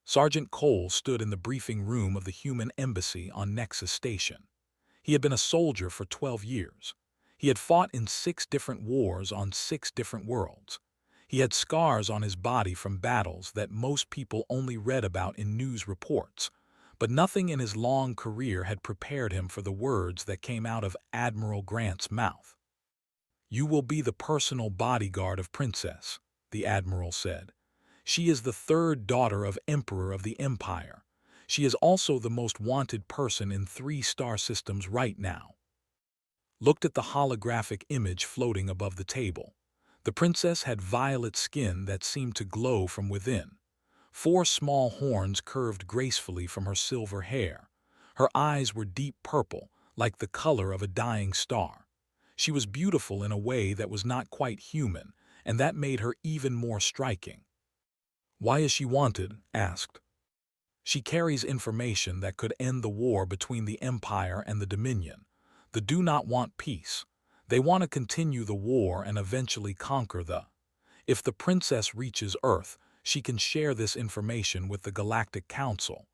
Sergeant Cole stood in the briefing room of the human embassy on Nexus Station. He had been a soldier for 12 years. He had fought in 6 different wars on 6 different worlds. He had scars on his body from battles that most people only read about in news reports, but nothing in his long career had prepared him for the words that came out of Admiral Grant's mouth. "You will be the personal bodyguard of Princess," the Admiral said. "She is the 3rd daughter of Emperor of the Empire. She is also the most wanted person in 3 star systems right now." Looked at the holographic image floating above the table. The princess had violet skin that seemed to glow from within. 4 small horns curved gracefully from her silver hair. Her eyes were deep purple, like the color of a dying star. She was beautiful in a way that was not quite human, and that made her even more striking. "Why is she wanted?" asked. "She carries information that could end the war between the Empire and the Dominion. They do not want peace. They want to continue the war and eventually conquer the. If the princess reaches Earth, she can share this information with the Galactic Council.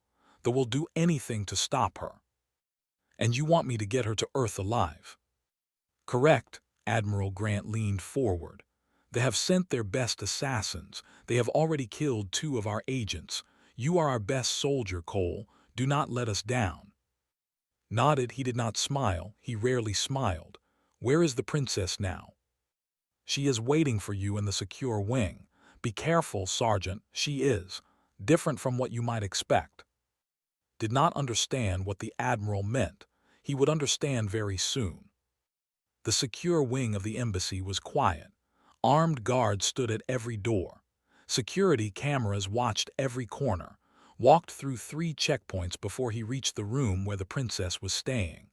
They will do anything to stop her." "And you want me to get her to Earth alive?" "Correct." Admiral Grant leaned forward. "They have sent their best assassins. They have already killed 2 of our agents. You are our best soldier, Cole. Do not let us down." Nodded. He did not smile. He rarely smiled. "Where is the princess now?" "She is waiting for you in the secure wing. Be careful, Sergeant. She is different from what you might expect." Did not understand what the Admiral meant. He would understand very soon. The secure wing of the embassy was quiet. Armed guards stood at every door. Security cameras watched every corner. Walked through 3 checkpoints before he reached the room where the princess was staying.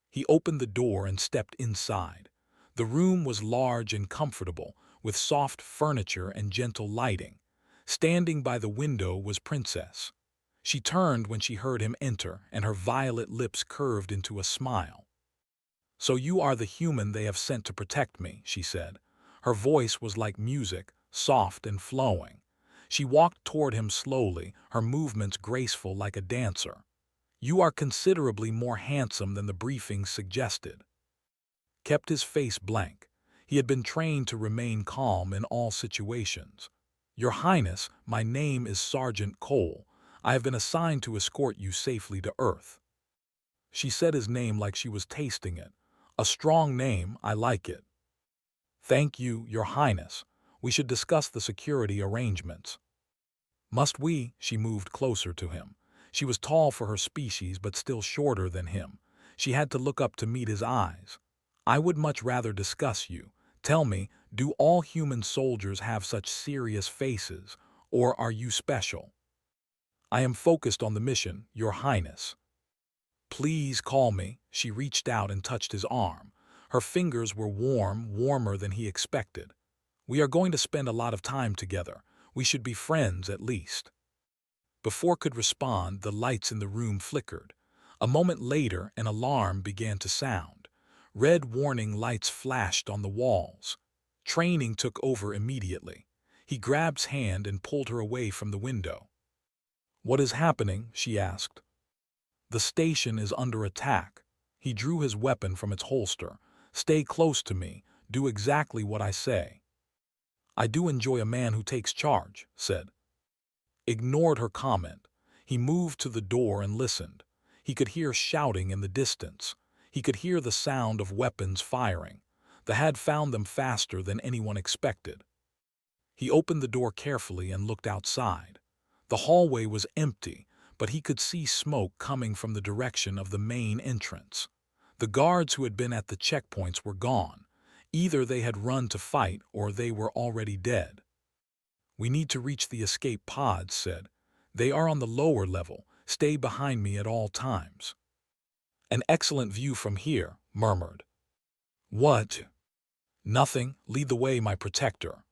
He opened the door and stepped inside. The room was large and comfortable, with soft furniture and gentle lighting. Standing by the window was Princess. She turned when she heard him enter, and her violet lips curved into a smile. "So you are the human they have sent to protect me," she said. Her voice was like music, soft and flowing. She walked toward him slowly, her movements graceful like a dancer. "You are considerably more handsome than the briefing suggested." Kept his face blank. He had been trained to remain calm in all situations. "Your Highness, my name is Sergeant Cole. I have been assigned to escort you safely to Earth." She said his name like she was tasting it. "A strong name, I like it." "Thank you, Your Highness. We should discuss the security arrangements." "Must we?" She moved closer to him. She was tall for her species but still shorter than him. She had to look up to meet his eyes. "I would much rather discuss you. Tell me, do all human soldiers have such serious faces, or are you special?" "I am focused on the mission, Your Highness." "Please call me." She reached out and touched his arm. Her fingers were warm, warmer than he expected. "We are going to spend a lot of time together. We should be friends at least." Before could respond, the lights in the room flickered. A moment later, an alarm began to sound. Red warning lights flashed on the walls. Training took over immediately. He grabbed her hand and pulled her away from the window. "What is happening?" she asked. "The station is under attack." He drew his weapon from its holster. "Stay close to me. Do exactly what I say." "I do enjoy a man who takes charge," said. Ignored her comment. He moved to the door and listened. He could hear shouting in the distance. He could hear the sound of weapons firing. They had found them faster than anyone expected. He opened the door carefully and looked outside. The hallway was empty, but he could see smoke coming from the direction of the main entrance. The guards who had been at the checkpoints were gone. Either they had run to fight or they were already dead. "We need to reach the escape pods," said. "They are on the lower level. Stay behind me at all times." "An excellent view from here," murmured. "What?" "Nothing. Lead the way, my protector."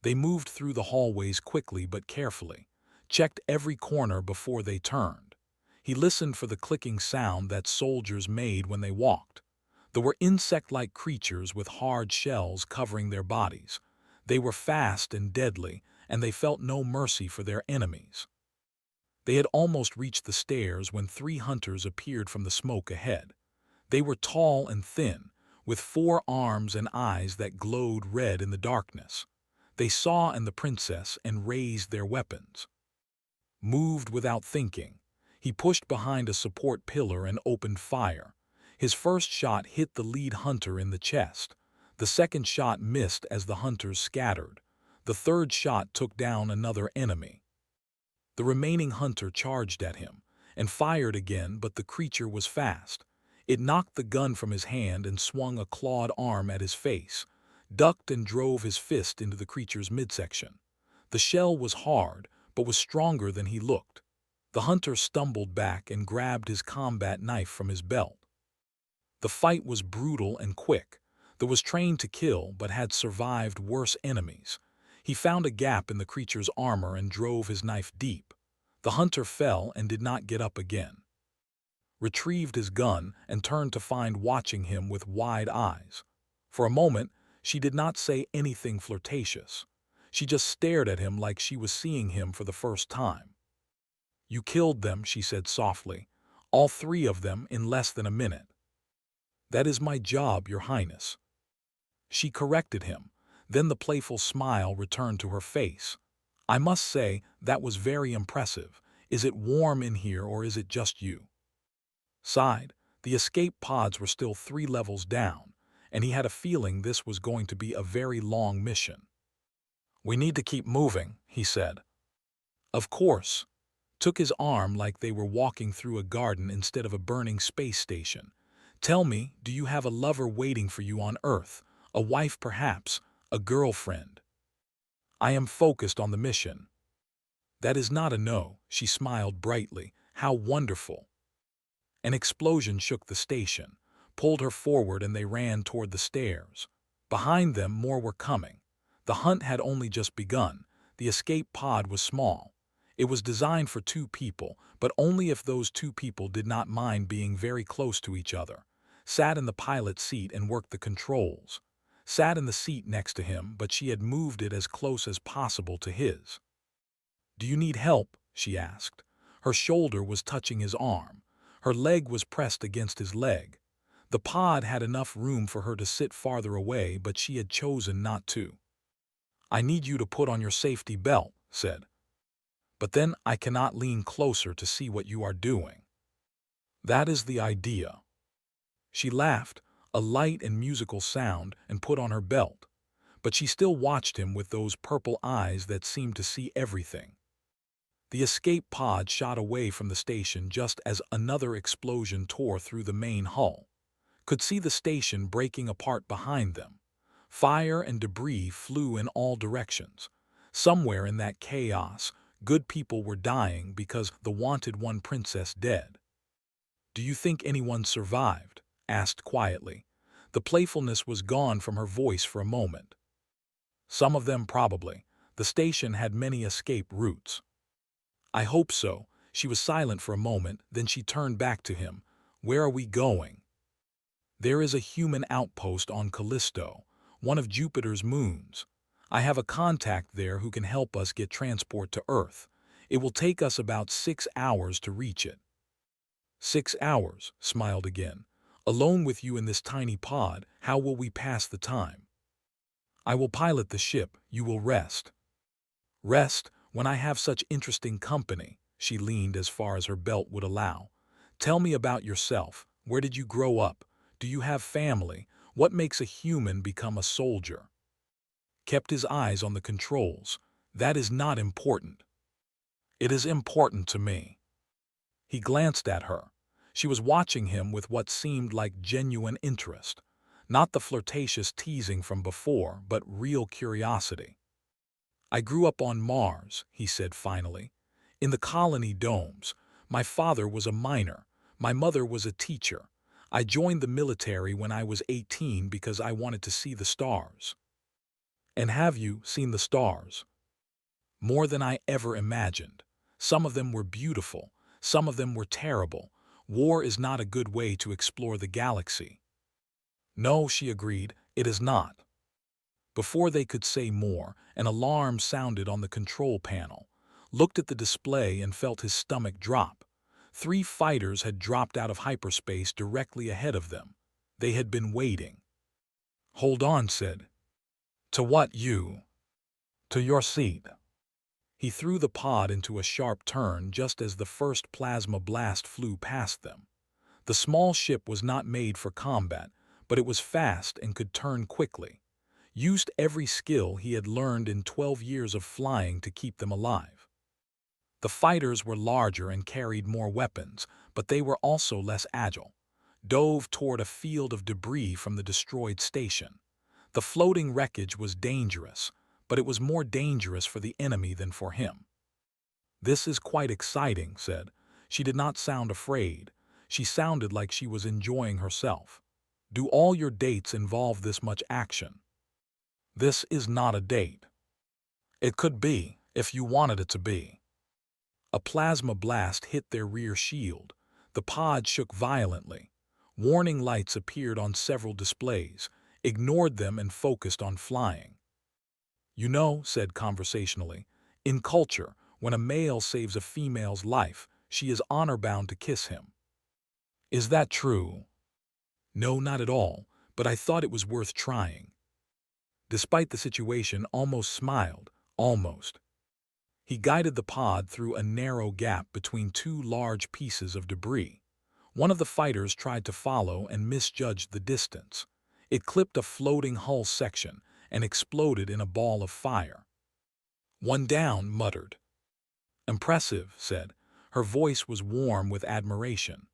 They moved through the hallways quickly but carefully, checked every corner before they turned. He listened for the clicking sound that soldiers made when they walked. There were insect-like creatures with hard shells covering their bodies. They were fast and deadly, and they felt no mercy for their enemies. They had almost reached the stairs when 3 hunters appeared from the smoke ahead. They were tall and thin, with 4 arms and eyes that glowed red in the darkness. They saw the princess and raised their weapons. Moved without thinking, he pushed behind a support pillar and opened fire. His first shot hit the lead hunter in the chest. The second shot missed as the hunters scattered. The third shot took down another enemy. The remaining hunter charged at him and fired again, but the creature was fast. It knocked the gun from his hand and swung a clawed arm at his face, ducked and drove his fist into the creature's midsection. The shell was hard, but was stronger than he looked. The hunter stumbled back and grabbed his combat knife from his belt. The fight was brutal and quick. The was trained to kill, but had survived worse enemies. He found a gap in the creature's armor and drove his knife deep. The hunter fell and did not get up again. Retrieved his gun and turned to find watching him with wide eyes. For a moment, she did not say anything flirtatious. She just stared at him like she was seeing him for the first time. "You killed them," she said softly. "All 3 of them in less than a minute." "That is my job, Your Highness." She corrected him. Then the playful smile returned to her face. "I must say, that was very impressive. Is it warm in here or is it just you?" Sighed. The escape pods were still 3 levels down, and he had a feeling this was going to be a very long mission. "We need to keep moving," he said. "Of course." Took his arm like they were walking through a garden instead of a burning space station. "Tell me, do you have a lover waiting for you on Earth? A wife perhaps? A girlfriend?" "I am focused on the mission." "That is not a no," she smiled brightly. "How wonderful." An explosion shook the station, pulled her forward, and they ran toward the stairs. Behind them, more were coming. The hunt had only just begun. The escape pod was small. It was designed for 2 people, but only if those 2 people did not mind being very close to each other. Sat in the pilot's seat and worked the controls. Sat in the seat next to him, but she had moved it as close as possible to his. "Do you need help?" she asked. Her shoulder was touching his arm. Her leg was pressed against his leg. The pod had enough room for her to sit farther away, but she had chosen not to. "I need you to put on your safety belt," said. "But then I cannot lean closer to see what you are doing." "That is the idea." She laughed, a light and musical sound, and put on her belt. But she still watched him with those purple eyes that seemed to see everything. The escape pod shot away from the station just as another explosion tore through the main hull. Could see the station breaking apart behind them. Fire and debris flew in all directions. Somewhere in that chaos, good people were dying because the wanted one princess dead. "Do you think anyone survived?" asked quietly. The playfulness was gone from her voice for a moment. "Some of them probably. The station had many escape routes." "I hope so." She was silent for a moment, then she turned back to him. "Where are we going?" "There is a human outpost on Callisto, one of Jupiter's moons. I have a contact there who can help us get transport to Earth. It will take us about 6 hours to reach it." "6 hours," smiled again. "Alone with you in this tiny pod, how will we pass the time?" "I will pilot the ship, you will rest." "Rest, when I have such interesting company." She leaned as far as her belt would allow. "Tell me about yourself. Where did you grow up? Do you have family? What makes a human become a soldier?" Kept his eyes on the controls. "That is not important." "It is important to me." He glanced at her. She was watching him with what seemed like genuine interest. Not the flirtatious teasing from before, but real curiosity. "I grew up on Mars," he said finally. "In the colony domes. My father was a miner. My mother was a teacher. I joined the military when I was 18 because I wanted to see the stars." "And have you seen the stars?" "More than I ever imagined. Some of them were beautiful. Some of them were terrible. War is not a good way to explore the galaxy." "No," she agreed, "it is not." Before they could say more, an alarm sounded on the control panel. looked at the display and felt his stomach drop. 3 fighters had dropped out of hyperspace directly ahead of them. They had been waiting. "Hold on," said. "To what, you?" "To your seat." He threw the pod into a sharp turn just as the first plasma blast flew past them. The small ship was not made for combat, but it was fast and could turn quickly. Used every skill he had learned in 12 years of flying to keep them alive. The fighters were larger and carried more weapons, but they were also less agile. Dove toward a field of debris from the destroyed station. The floating wreckage was dangerous, but it was more dangerous for the enemy than for him. "This is quite exciting," said. She did not sound afraid. She sounded like she was enjoying herself. "Do all your dates involve this much action?" "This is not a date." "It could be, if you wanted it to be." A plasma blast hit their rear shield. The pod shook violently. Warning lights appeared on several displays, ignored them and focused on flying. "You know," said conversationally, "in culture, when a male saves a female's life, she is honor-bound to kiss him." "Is that true?" "No, not at all, but I thought it was worth trying." Despite the situation, almost smiled, almost. He guided the pod through a narrow gap between 2 large pieces of debris. One of the fighters tried to follow and misjudged the distance. It clipped a floating hull section and exploded in a ball of fire. "One down," muttered. "Impressive," said. Her voice was warm with admiration.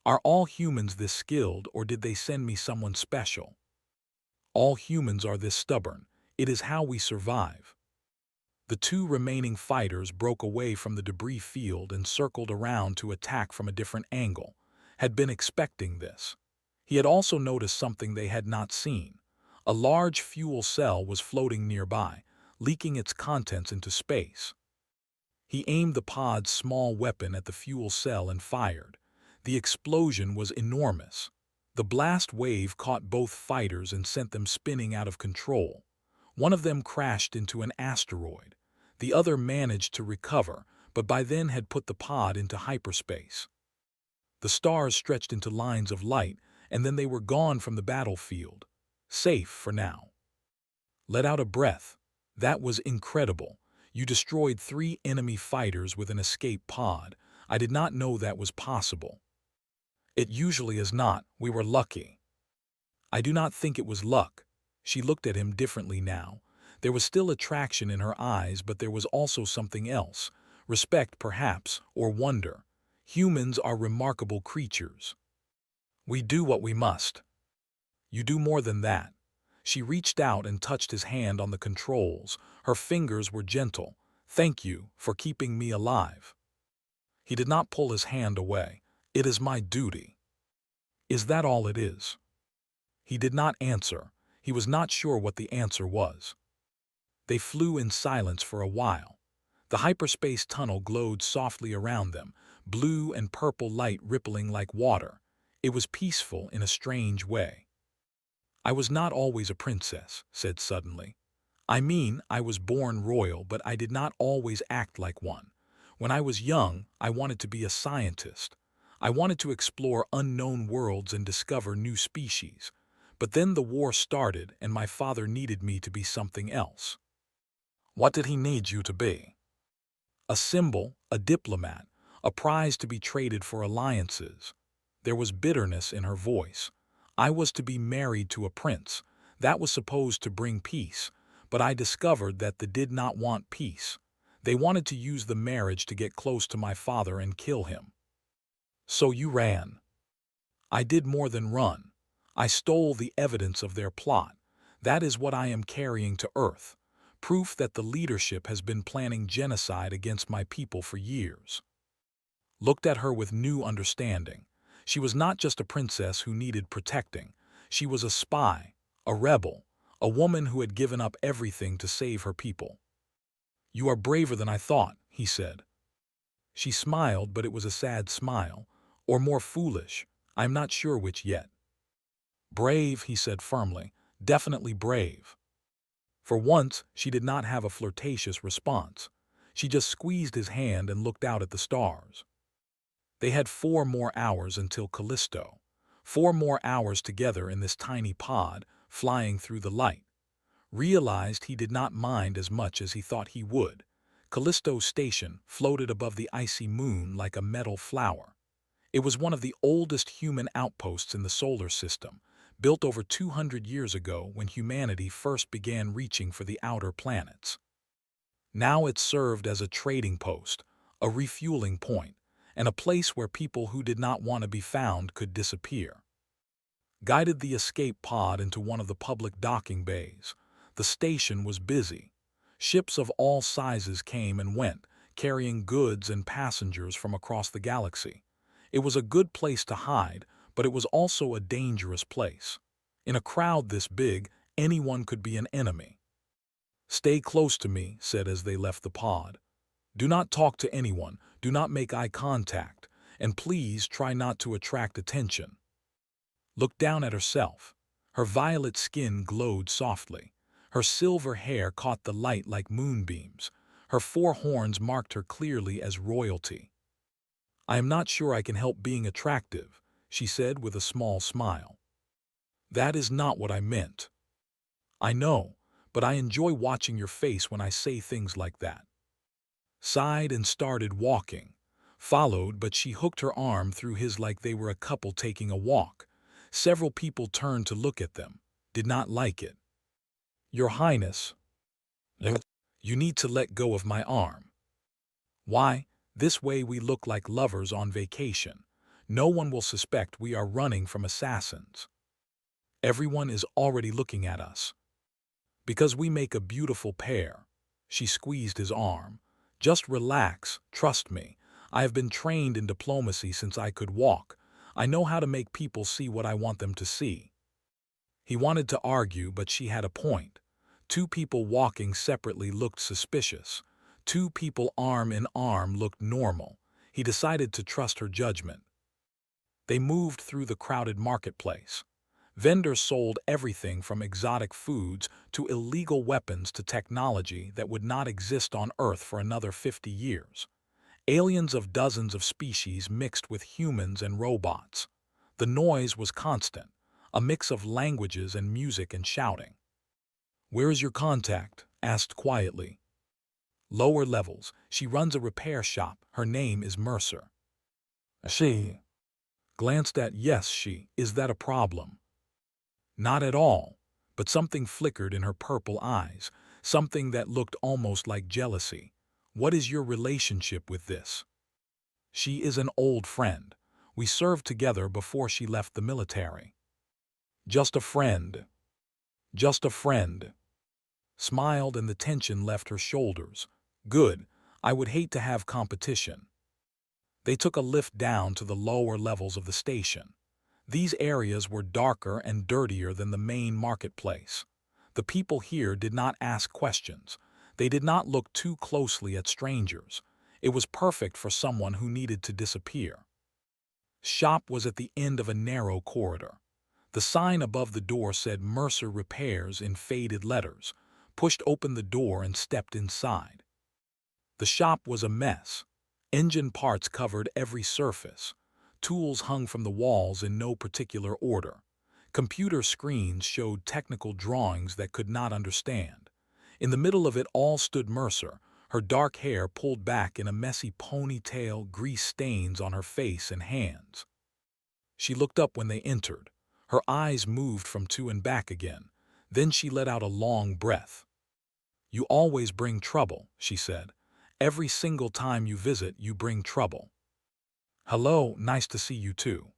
"Are all humans this skilled, or did they send me someone special?" "All humans are this stubborn. It is how we survive." The 2 remaining fighters broke away from the debris field and circled around to attack from a different angle. Had been expecting this. He had also noticed something they had not seen. A large fuel cell was floating nearby, leaking its contents into space. He aimed the pod's small weapon at the fuel cell and fired. The explosion was enormous. The blast wave caught both fighters and sent them spinning out of control. One of them crashed into an asteroid. The other managed to recover, but by then had put the pod into hyperspace. The stars stretched into lines of light, and then they were gone from the battlefield. Safe for now. Let out a breath. "That was incredible. You destroyed 3 enemy fighters with an escape pod. I did not know that was possible." "It usually is not. We were lucky." "I do not think it was luck." She looked at him differently now. There was still attraction in her eyes, but there was also something else. Respect, perhaps, or wonder. Humans are remarkable creatures. "We do what we must." "You do more than that." She reached out and touched his hand on the controls. Her fingers were gentle. "Thank you for keeping me alive." He did not pull his hand away. "It is my duty." "Is that all it is?" He did not answer. He was not sure what the answer was. They flew in silence for a while. The hyperspace tunnel glowed softly around them, blue and purple light rippling like water. It was peaceful in a strange way. "I was not always a princess," said suddenly. "I mean, I was born royal, but I did not always act like one. When I was young, I wanted to be a scientist. I wanted to explore unknown worlds and discover new species. But then the war started, and my father needed me to be something else." "What did he need you to be?" "A symbol, a diplomat, a prize to be traded for alliances." There was bitterness in her voice. "I was to be married to a prince. That was supposed to bring peace. But I discovered that they did not want peace. They wanted to use the marriage to get close to my father and kill him." "So you ran." "I did more than run. I stole the evidence of their plot. That is what I am carrying to Earth. Proof that the leadership has been planning genocide against my people for years." Looked at her with new understanding. She was not just a princess who needed protecting. She was a spy, a rebel, a woman who had given up everything to save her people. "You are braver than I thought," he said. She smiled, but it was a sad smile, or more foolish. I am not sure which yet. "Brave," he said firmly. "Definitely brave." For once, she did not have a flirtatious response. She just squeezed his hand and looked out at the stars. They had 4 more hours until Callisto. 4 more hours together in this tiny pod, flying through the light. Realized he did not mind as much as he thought he would. Callisto's station floated above the icy moon like a metal flower. It was one of the oldest human outposts in the solar system, built over 200 years ago when humanity first began reaching for the outer planets. Now it served as a trading post, a refueling point, and a place where people who did not want to be found could disappear. Guided the escape pod into one of the public docking bays. The station was busy. Ships of all sizes came and went, carrying goods and passengers from across the galaxy. It was a good place to hide, but it was also a dangerous place. In a crowd this big, anyone could be an enemy. "Stay close to me," said as they left the pod. "Do not talk to anyone, do not make eye contact, and please try not to attract attention." Looked down at herself. Her violet skin glowed softly. Her silver hair caught the light like moonbeams. Her 4 horns marked her clearly as royalty. "I am not sure I can help being attractive," she said with a small smile. "That is not what I meant." "I know, but I enjoy watching your face when I say things like that." Sighed and started walking. Followed, but she hooked her arm through his like they were a couple taking a walk. Several people turned to look at them, did not like it. "Your Highness, you need to let go of my arm." "Why? This way we look like lovers on vacation. No one will suspect we are running from assassins. Everyone is already looking at us. Because we make a beautiful pair." She squeezed his arm. "Just relax, trust me. I have been trained in diplomacy since I could walk. I know how to make people see what I want them to see." He wanted to argue, but she had a point. 2 people walking separately looked suspicious. 2 people arm in arm looked normal. He decided to trust her judgment. They moved through the crowded marketplace. Vendors sold everything from exotic foods to illegal weapons to technology that would not exist on Earth for another 50 years. Aliens of dozens of species mixed with humans and robots. The noise was constant, a mix of languages and music and shouting. "Where is your contact?" asked quietly. "Lower levels. She runs a repair shop. Her name is Mercer." She glanced at yes, she. "Is that a problem?" Not at all, but something flickered in her purple eyes, something that looked almost like jealousy. "What is your relationship with this?" "She is an old friend. We served together before she left the military." "Just a friend." "Just a friend." Smiled and the tension left her shoulders. "Good. I would hate to have competition." They took a lift down to the lower levels of the station. These areas were darker and dirtier than the main marketplace. The people here did not ask questions. They did not look too closely at strangers. It was perfect for someone who needed to disappear. Shop was at the end of a narrow corridor. The sign above the door said Mercer Repairs in faded letters. Pushed open the door and stepped inside. The shop was a mess. Engine parts covered every surface. Tools hung from the walls in no particular order. Computer screens showed technical drawings that could not understand. In the middle of it all stood Mercer, her dark hair pulled back in a messy ponytail, grease stains on her face and hands. She looked up when they entered. Her eyes moved from to and back again. Then she let out a long breath. "You always bring trouble," she said. "Every single time you visit, you bring trouble." "Hello, nice to see you too."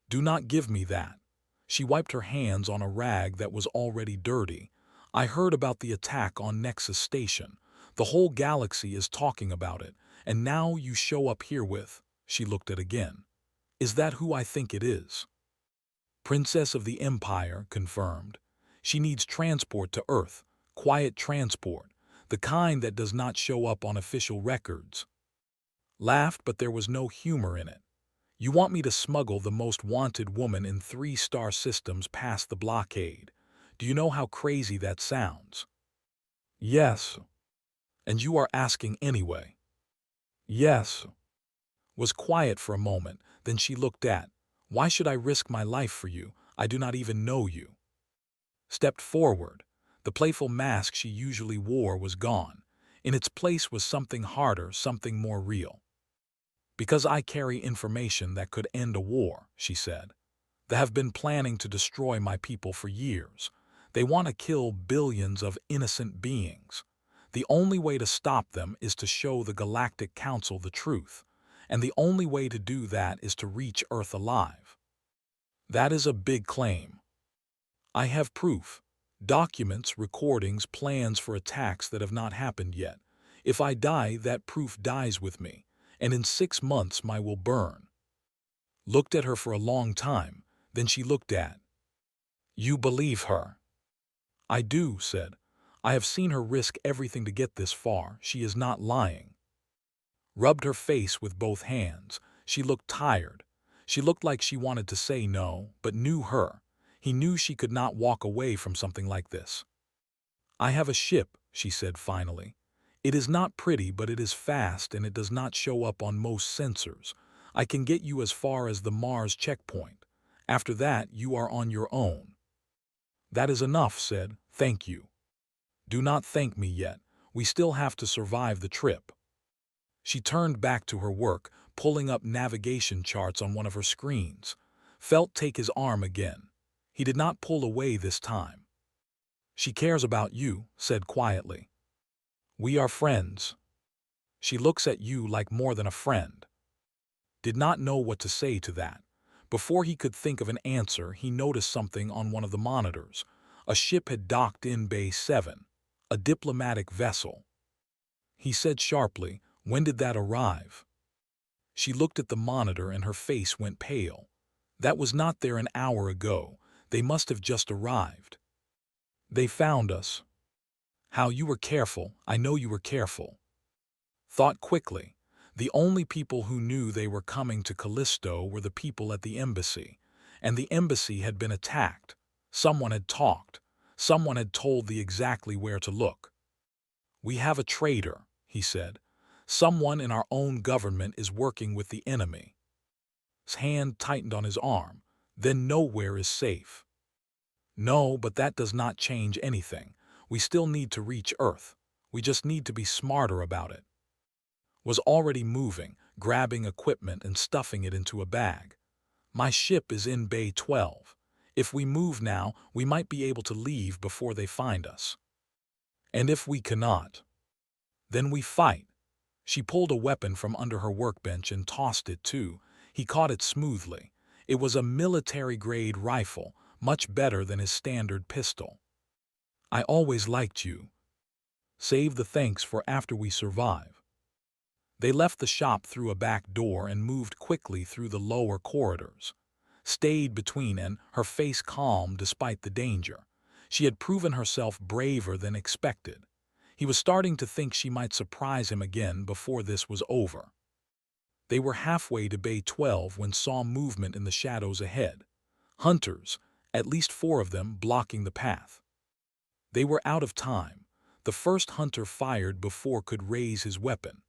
"Do not give me that." She wiped her hands on a rag that was already dirty. "I heard about the attack on Nexus Station. The whole galaxy is talking about it, and now you show up here with—" She looked at again. "Is that who I think it is?" "Princess of the Empire," confirmed. "She needs transport to Earth, quiet transport, the kind that does not show up on official records." Laughed, but there was no humor in it. "You want me to smuggle the most wanted woman in 3-star systems past the blockade. Do you know how crazy that sounds?" "Yes." And you are asking anyway. Yes. Was quiet for a moment, then she looked at. Why should I risk my life for you? I do not even know you. Stepped forward. The playful mask she usually wore was gone. In its place was something harder, something more real. Because I carry information that could end a war, she said. They have been planning to destroy my people for years. They want to kill billions of innocent beings. The only way to stop them is to show the Galactic Council the truth, and the only way to do that is to reach Earth alive. That is a big claim. I have proof. Documents, recordings, plans for attacks that have not happened yet. If I die, that proof dies with me, and in 6 months my will burn. Looked at her for a long time, then she looked at. You believe her? I do, said. I have seen her risk everything to get this far. She is not lying. Rubbed her face with both hands. She looked tired. She looked like she wanted to say no, but knew her. He knew she could not walk away from something like this. I have a ship, she said finally. It is not pretty, but it is fast and it does not show up on most sensors. I can get you as far as the Mars checkpoint. After that, you are on your own. That is enough, said. Thank you. Do not thank me yet. We still have to survive the trip. She turned back to her work, pulling up navigation charts on one of her screens. Felt take his arm again. He did not pull away this time. She cares about you, said quietly. We are friends. She looks at you like more than a friend. Did not know what to say to that. Before he could think of an answer, he noticed something on one of the monitors. A ship had docked in Bay 7, a diplomatic vessel. He said sharply, when did that arrive? She looked at the monitor and her face went pale. That was not there an hour ago. They must have just arrived. They found us. How you were careful, I know you were careful. Thought quickly. The only people who knew they were coming to Callisto were the people at the embassy, and the embassy had been attacked. Someone had talked. Someone had told the exactly where to look. We have a traitor, he said. Someone in our own government is working with the enemy. His hand tightened on his arm. Then nowhere is safe. No, but that does not change anything. We still need to reach Earth. We just need to be smarter about it. Was already moving, grabbing equipment and stuffing it into a bag. My ship is in Bay 12. If we move now, we might be able to leave before they find us. And if we cannot, then we fight. She pulled a weapon from under her workbench and tossed it too. He caught it smoothly. It was a military-grade rifle, much better than his standard pistol. I always liked you. Save the thanks for after we survive. They left the shop through a back door and moved quickly through the lower corridors. Stayed between and her face calm despite the danger. She had proven herself braver than expected. He was starting to think she might surprise him again before this was over. They were halfway to Bay 12 when saw movement in the shadows ahead. Hunters, at least 4 of them, blocking the path. They were out of time. The first hunter fired before could raise his weapon.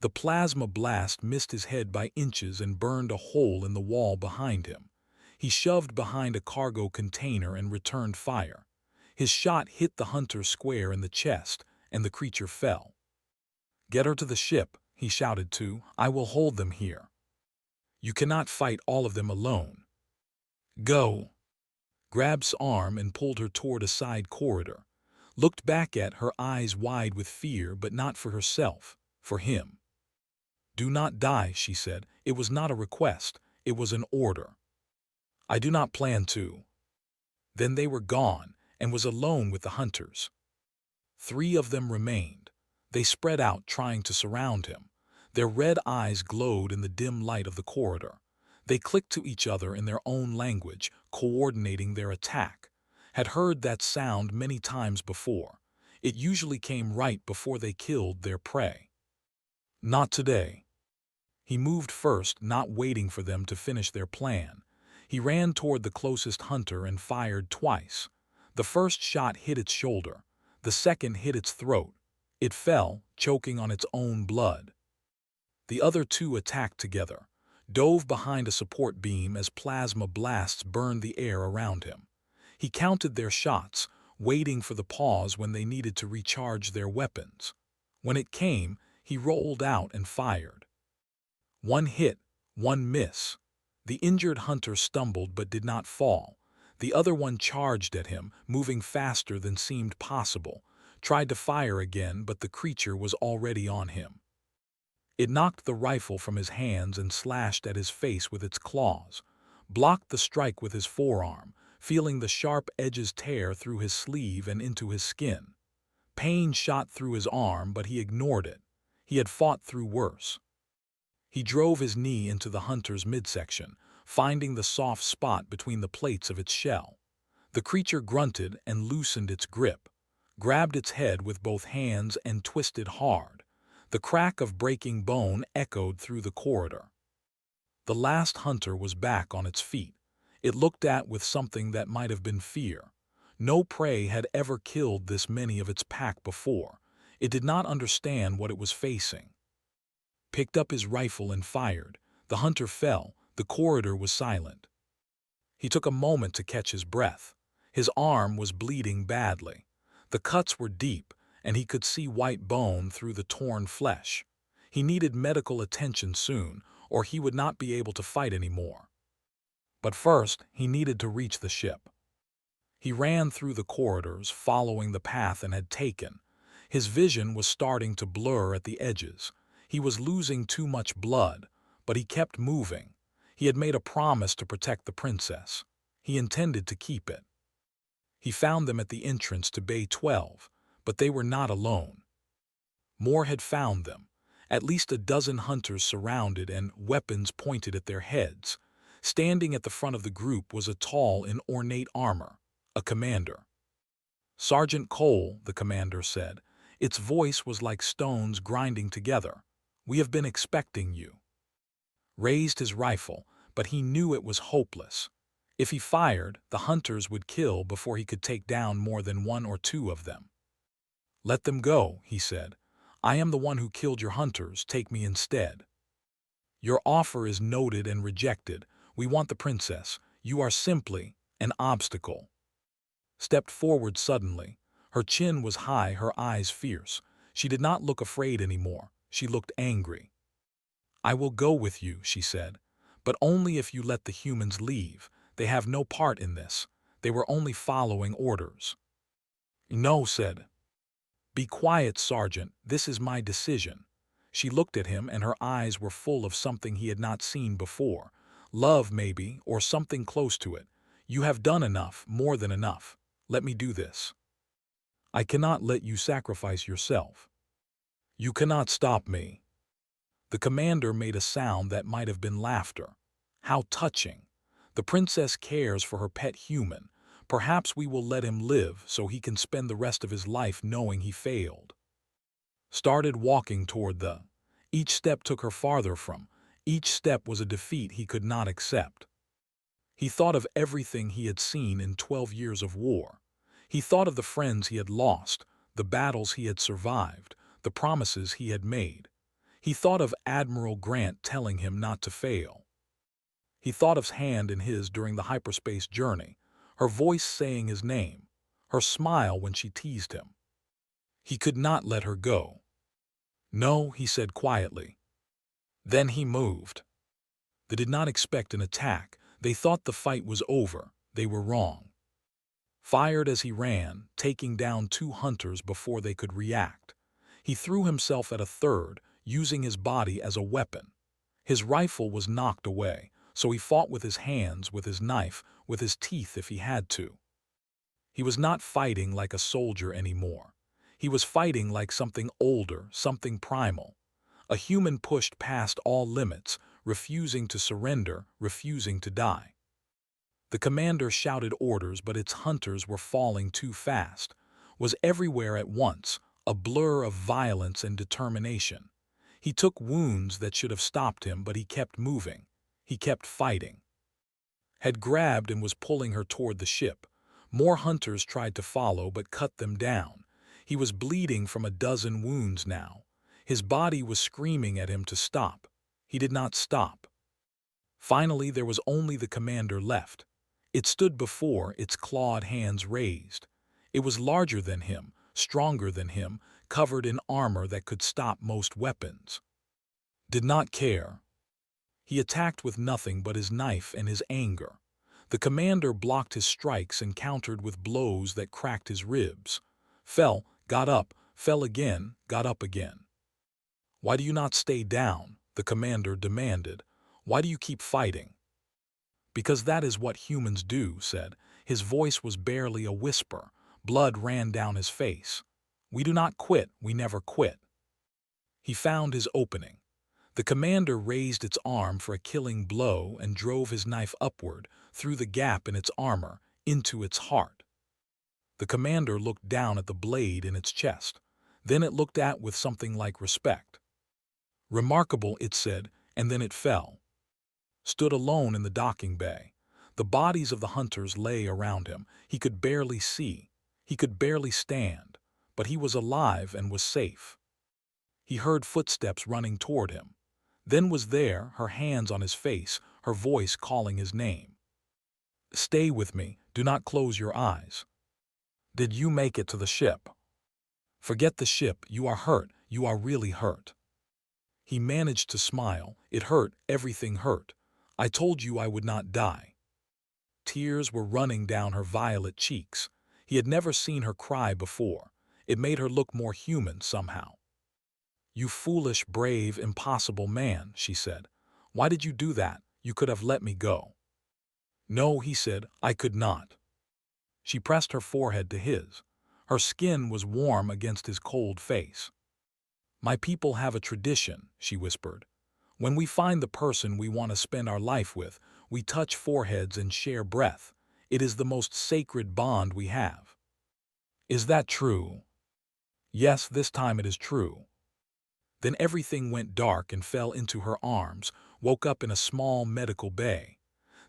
The plasma blast missed his head by inches and burned a hole in the wall behind him. He shoved behind a cargo container and returned fire. His shot hit the hunter square in the chest, and the creature fell. Get her to the ship, he shouted to. I will hold them here. You cannot fight all of them alone. Go. Grabbed her arm and pulled her toward a side corridor. Looked back at her, eyes wide with fear, but not for herself, for him. Do not die, she said. It was not a request, it was an order. I do not plan to. Then they were gone, and was alone with the hunters. 3 of them remained. They spread out, trying to surround him. Their red eyes glowed in the dim light of the corridor. They clicked to each other in their own language, coordinating their attack. Had heard that sound many times before. It usually came right before they killed their prey. Not today. He moved first, not waiting for them to finish their plan. He ran toward the closest hunter and fired twice. The first shot hit its shoulder. The second hit its throat. It fell, choking on its own blood. The other two attacked together, dove behind a support beam as plasma blasts burned the air around him. He counted their shots, waiting for the pause when they needed to recharge their weapons. When it came, he rolled out and fired. One hit, one miss. The injured hunter stumbled but did not fall. The other one charged at him, moving faster than seemed possible, tried to fire again, but the creature was already on him. It knocked the rifle from his hands and slashed at his face with its claws, blocked the strike with his forearm, feeling the sharp edges tear through his sleeve and into his skin. Pain shot through his arm, but he ignored it. He had fought through worse. He drove his knee into the hunter's midsection, finding the soft spot between the plates of its shell. The creature grunted and loosened its grip, grabbed its head with both hands and twisted hard. The crack of breaking bone echoed through the corridor. The last hunter was back on its feet. It looked at with something that might have been fear. No prey had ever killed this many of its pack before. It did not understand what it was facing. Picked up his rifle and fired. The hunter fell. The corridor was silent. He took a moment to catch his breath. His arm was bleeding badly. The cuts were deep, and he could see white bone through the torn flesh. He needed medical attention soon, or he would not be able to fight anymore. But first, he needed to reach the ship. He ran through the corridors, following the path and had taken. His vision was starting to blur at the edges. He was losing too much blood, but he kept moving. He had made a promise to protect the princess. He intended to keep it. He found them at the entrance to Bay 12, but they were not alone. More had found them. At least a dozen hunters surrounded and weapons pointed at their heads. Standing at the front of the group was a tall in ornate armor, a commander. "Sergeant Cole," the commander said. Its voice was like stones grinding together. "We have been expecting you." Raised his rifle, but he knew it was hopeless. If he fired, the hunters would kill before he could take down more than one or two of them. "Let them go," he said. "I am the one who killed your hunters. Take me instead." "Your offer is noted and rejected. We want the princess. You are simply an obstacle." Stepped forward suddenly. Her chin was high, her eyes fierce. She did not look afraid anymore. She looked angry. "I will go with you," she said, "but only if you let the humans leave. They have no part in this. They were only following orders." "No," said. "Be quiet, Sergeant. This is my decision." She looked at him, and her eyes were full of something he had not seen before. Love, maybe, or something close to it. "You have done enough, more than enough. Let me do this." "I cannot let you sacrifice yourself." "You cannot stop me." The commander made a sound that might have been laughter. "How touching. The princess cares for her pet human. Perhaps we will let him live so he can spend the rest of his life knowing he failed." Started walking toward the. Each step took her farther from. Each step was a defeat he could not accept. He thought of everything he had seen in 12 years of war. He thought of the friends he had lost, the battles he had survived, the promises he had made. He thought of Admiral Grant telling him not to fail. He thought of his hand in his during the hyperspace journey, her voice saying his name, her smile when she teased him. He could not let her go. "No," he said quietly. Then he moved. They did not expect an attack. They thought the fight was over. They were wrong. Fired as he ran, taking down 2 hunters before they could react. He threw himself at a third, using his body as a weapon. His rifle was knocked away, so he fought with his hands, with his knife, with his teeth if he had to. He was not fighting like a soldier anymore. He was fighting like something older, something primal. A human pushed past all limits, refusing to surrender, refusing to die. The commander shouted orders, but its hunters were falling too fast. Was everywhere at once, a blur of violence and determination. He took wounds that should have stopped him, but he kept moving. He kept fighting. Had grabbed and was pulling her toward the ship. More hunters tried to follow, but cut them down. He was bleeding from a dozen wounds now. His body was screaming at him to stop. He did not stop. Finally, there was only the commander left. It stood before, its clawed hands raised. It was larger than him, stronger than him, covered in armor that could stop most weapons. Did not care. He attacked with nothing but his knife and his anger. The commander blocked his strikes and countered with blows that cracked his ribs. Fell, got up, fell again, got up again. "Why do you not stay down?" the commander demanded. "Why do you keep fighting?" "Because that is what humans do," said. His voice was barely a whisper. Blood ran down his face. "We do not quit, we never quit." He found his opening. The commander raised its arm for a killing blow and drove his knife upward, through the gap in its armor, into its heart. The commander looked down at the blade in its chest. Then it looked at with something like respect. "Remarkable," it said, and then it fell. Stood alone in the docking bay. The bodies of the hunters lay around him. He could barely see. He could barely stand. But he was alive and was safe. He heard footsteps running toward him. Then was there, her hands on his face, her voice calling his name. "Stay with me. Do not close your eyes." "Did you make it to the ship?" "Forget the ship. You are hurt. You are really hurt." He managed to smile. "It hurt. Everything hurt. I told you I would not die." Tears were running down her violet cheeks. He had never seen her cry before. It made her look more human somehow. "You foolish, brave, impossible man," she said. "Why did you do that? You could have let me go." "No," he said, "I could not." She pressed her forehead to his. Her skin was warm against his cold face. "My people have a tradition," she whispered. "When we find the person we want to spend our life with, we touch foreheads and share breath. It is the most sacred bond we have." "Is that true?" "Yes, this time it is true." Then everything went dark and fell into her arms, woke up in a small medical bay.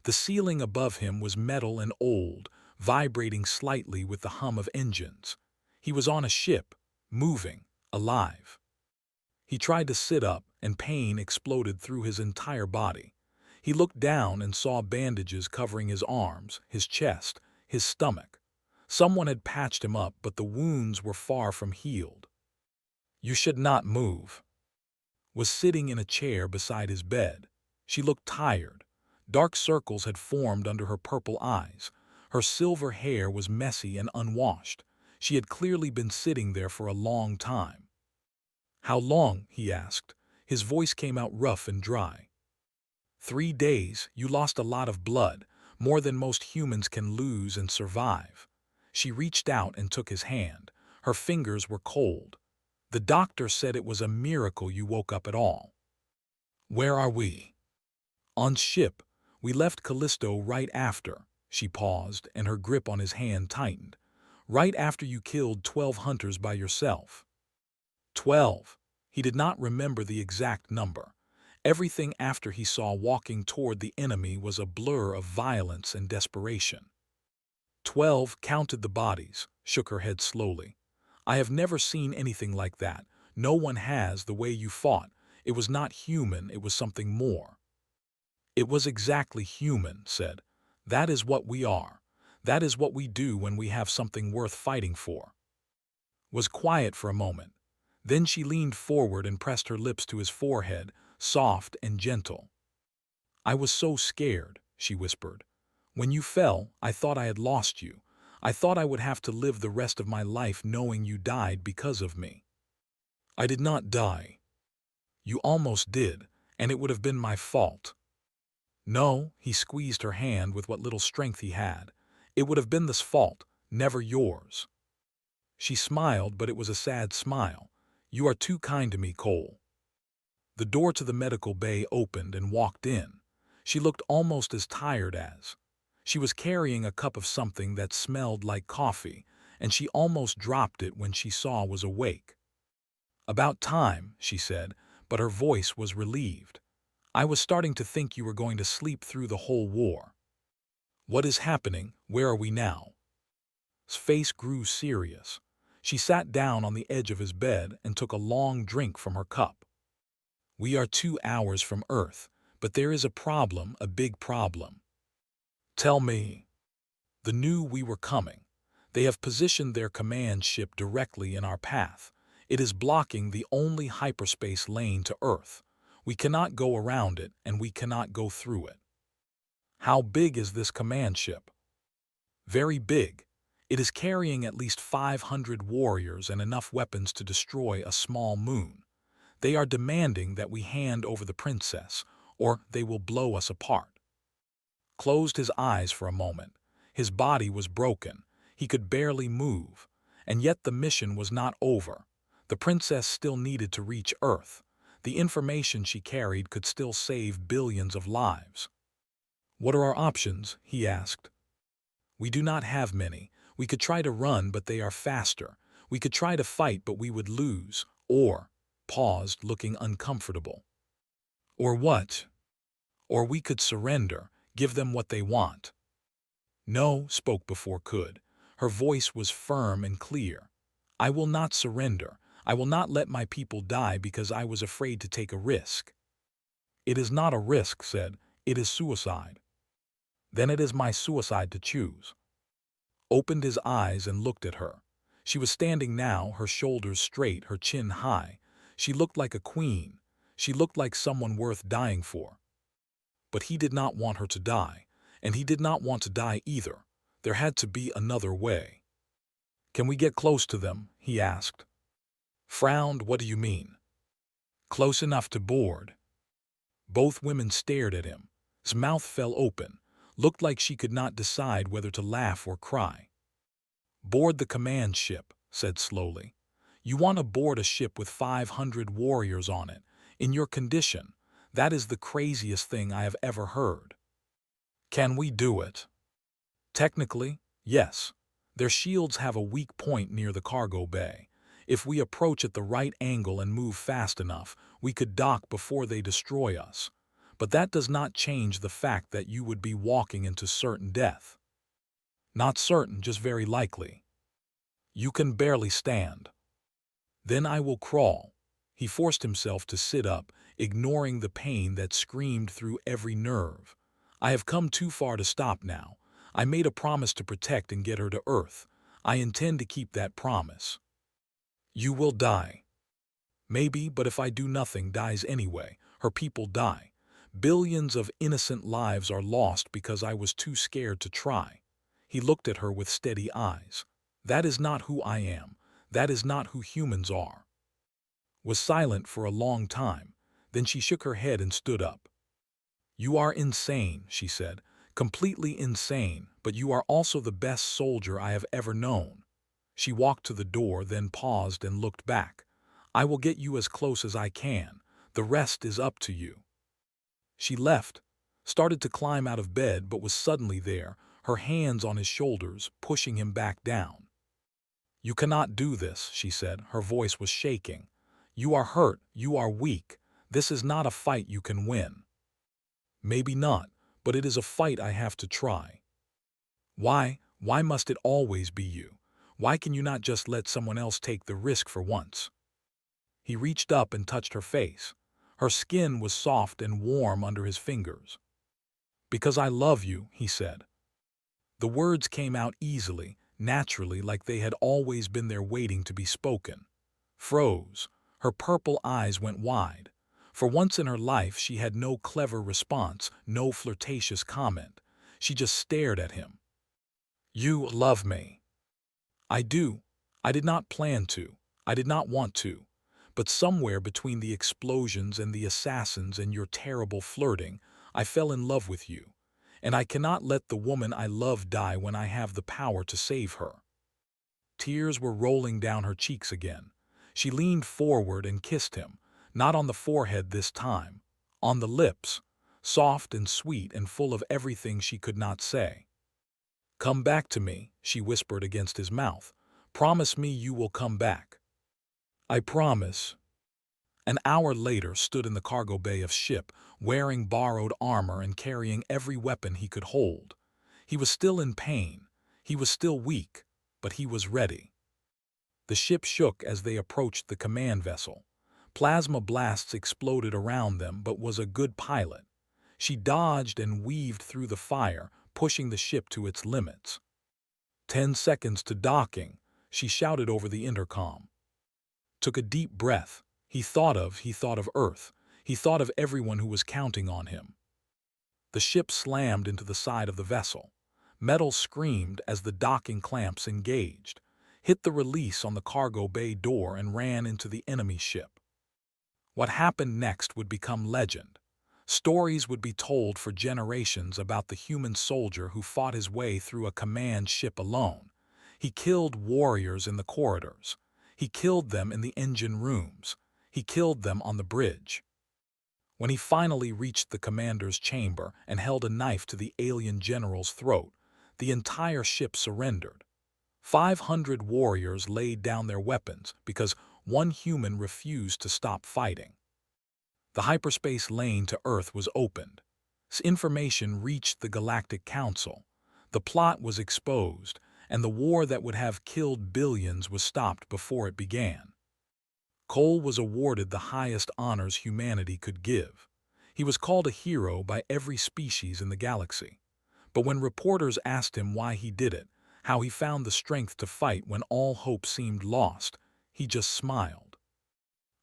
The ceiling above him was metal and old, vibrating slightly with the hum of engines. He was on a ship, moving, alive. He tried to sit up, and pain exploded through his entire body. He looked down and saw bandages covering his arms, his chest, his stomach. Someone had patched him up, but the wounds were far from healed. "You should not move." Was sitting in a chair beside his bed. She looked tired. Dark circles had formed under her purple eyes. Her silver hair was messy and unwashed. She had clearly been sitting there for a long time. "How long?" he asked. His voice came out rough and dry. 3 days. You lost a lot of blood, more than most humans can lose and survive." She reached out and took his hand. Her fingers were cold. "The doctor said it was a miracle you woke up at all." "Where are we?" "On ship. We left Callisto right after." She paused, and her grip on his hand tightened. "Right after you killed 12 hunters by yourself." 12. He did not remember the exact number. Everything after he saw walking toward the enemy was a blur of violence and desperation. 12 counted the bodies, shook her head slowly. "I have never seen anything like that. No one has, the way you fought. It was not human, it was something more." "It was exactly human," said. "That is what we are. That is what we do when we have something worth fighting for." Was quiet for a moment. Then she leaned forward and pressed her lips to his forehead, soft and gentle. "I was so scared," she whispered. "When you fell, I thought I had lost you. I thought I would have to live the rest of my life knowing you died because of me." "I did not die." "You almost did, and it would have been my fault." "No," he squeezed her hand with what little strength he had. "It would have been this fault, never yours." She smiled, but it was a sad smile. "You are too kind to me, Cole." The door to the medical bay opened and walked in. She looked almost as tired as. She was carrying a cup of something that smelled like coffee, and she almost dropped it when she saw was awake. "About time," she said, but her voice was relieved. "I was starting to think you were going to sleep through the whole war." "What is happening? Where are we now?" His face grew serious. She sat down on the edge of his bed and took a long drink from her cup. "We are 2 hours from Earth, but there is a problem, a big problem." "Tell me." "The knew we were coming. They have positioned their command ship directly in our path. It is blocking the only hyperspace lane to Earth. We cannot go around it, and we cannot go through it." "How big is this command ship?" "Very big. It is carrying at least 500 warriors and enough weapons to destroy a small moon. They are demanding that we hand over the princess, or they will blow us apart." Closed his eyes for a moment. His body was broken. He could barely move. And yet the mission was not over. The princess still needed to reach Earth. The information she carried could still save billions of lives. "What are our options?" he asked. "We do not have many. We could try to run, but they are faster. We could try to fight, but we would lose. Or," paused, looking uncomfortable. "Or what?" "Or we could surrender, give them what they want." "No," spoke before could. Her voice was firm and clear. "I will not surrender. I will not let my people die because I was afraid to take a risk." "It is not a risk," said. "It is suicide." "Then it is my suicide to choose." Opened his eyes and looked at her. She was standing now, her shoulders straight, her chin high. She looked like a queen. She looked like someone worth dying for. But he did not want her to die, and he did not want to die either. There had to be another way. "Can we get close to them?" he asked. Frowned. "What do you mean?" "Close enough to board." Both women stared at him. His mouth fell open. Looked like she could not decide whether to laugh or cry. "Board the command ship," said slowly. "You want to board a ship with 500 warriors on it. In your condition, that is the craziest thing I have ever heard." "Can we do it?" "Technically, yes. Their shields have a weak point near the cargo bay. If we approach at the right angle and move fast enough, we could dock before they destroy us. But that does not change the fact that you would be walking into certain death." "Not certain, just very likely." "You can barely stand." "Then I will crawl." He forced himself to sit up, ignoring the pain that screamed through every nerve. "I have come too far to stop now. I made a promise to protect and get her to Earth. I intend to keep that promise." "You will die." "Maybe, but if I do nothing, dies anyway. Her people die. Billions of innocent lives are lost because I was too scared to try." He looked at her with steady eyes. "That is not who I am. That is not who humans are." Was silent for a long time. Then she shook her head and stood up. "You are insane," she said. "Completely insane, but you are also the best soldier I have ever known." She walked to the door, then paused and looked back. "I will get you as close as I can. The rest is up to you." She left, started to climb out of bed, but was suddenly there, her hands on his shoulders, pushing him back down. "You cannot do this," she said. Her voice was shaking. "You are hurt. You are weak. This is not a fight you can win." "Maybe not, but it is a fight I have to try." Why must it always be you? Why can you not just let someone else take the risk for once?" He reached up and touched her face. Her skin was soft and warm under his fingers. "Because I love you," he said. The words came out easily, naturally, like they had always been there waiting to be spoken. Froze. Her purple eyes went wide. For once in her life she had no clever response, no flirtatious comment. She just stared at him. "You love me." "I do. I did not plan to. I did not want to. But somewhere between the explosions and the assassins and your terrible flirting, I fell in love with you. And I cannot let the woman I love die when I have the power to save her." Tears were rolling down her cheeks again. She leaned forward and kissed him, not on the forehead this time, on the lips, soft and sweet and full of everything she could not say. "Come back to me," she whispered against his mouth. "Promise me you will come back." "I promise." An hour later stood in the cargo bay of ship, wearing borrowed armor and carrying every weapon he could hold. He was still in pain. He was still weak, but he was ready. The ship shook as they approached the command vessel. Plasma blasts exploded around them, but was a good pilot. She dodged and weaved through the fire, pushing the ship to its limits. 10 seconds to docking, she shouted over the intercom. Took a deep breath. He thought of Earth. He thought of everyone who was counting on him. The ship slammed into the side of the vessel. Metal screamed as the docking clamps engaged, hit the release on the cargo bay door and ran into the enemy ship. What happened next would become legend. Stories would be told for generations about the human soldier who fought his way through a command ship alone. He killed warriors in the corridors. He killed them in the engine rooms. He killed them on the bridge. When he finally reached the commander's chamber and held a knife to the alien general's throat, the entire ship surrendered. 500 warriors laid down their weapons because one human refused to stop fighting. The hyperspace lane to Earth was opened. Information reached the Galactic Council. The plot was exposed, and the war that would have killed billions was stopped before it began. Cole was awarded the highest honors humanity could give. He was called a hero by every species in the galaxy. But when reporters asked him why he did it, how he found the strength to fight when all hope seemed lost, he just smiled.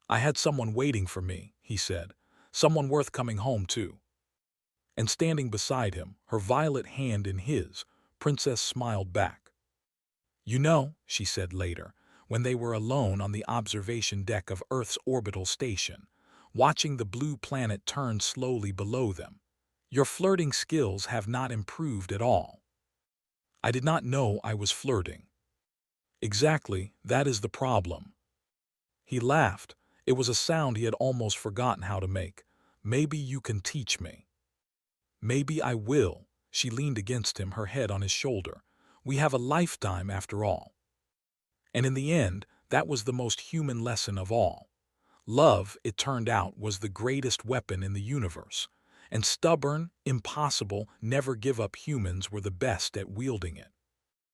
"I had someone waiting for me," he said, "someone worth coming home to." And standing beside him, her violet hand in his, Princess smiled back. "You know," she said later, when they were alone on the observation deck of Earth's orbital station, watching the blue planet turn slowly below them, "your flirting skills have not improved at all." "I did not know I was flirting." "Exactly, that is the problem." He laughed. It was a sound he had almost forgotten how to make. "Maybe you can teach me." "Maybe I will." She leaned against him, her head on his shoulder. "We have a lifetime after all." And in the end, that was the most human lesson of all. Love, it turned out, was the greatest weapon in the universe, and stubborn, impossible, never-give-up humans were the best at wielding it.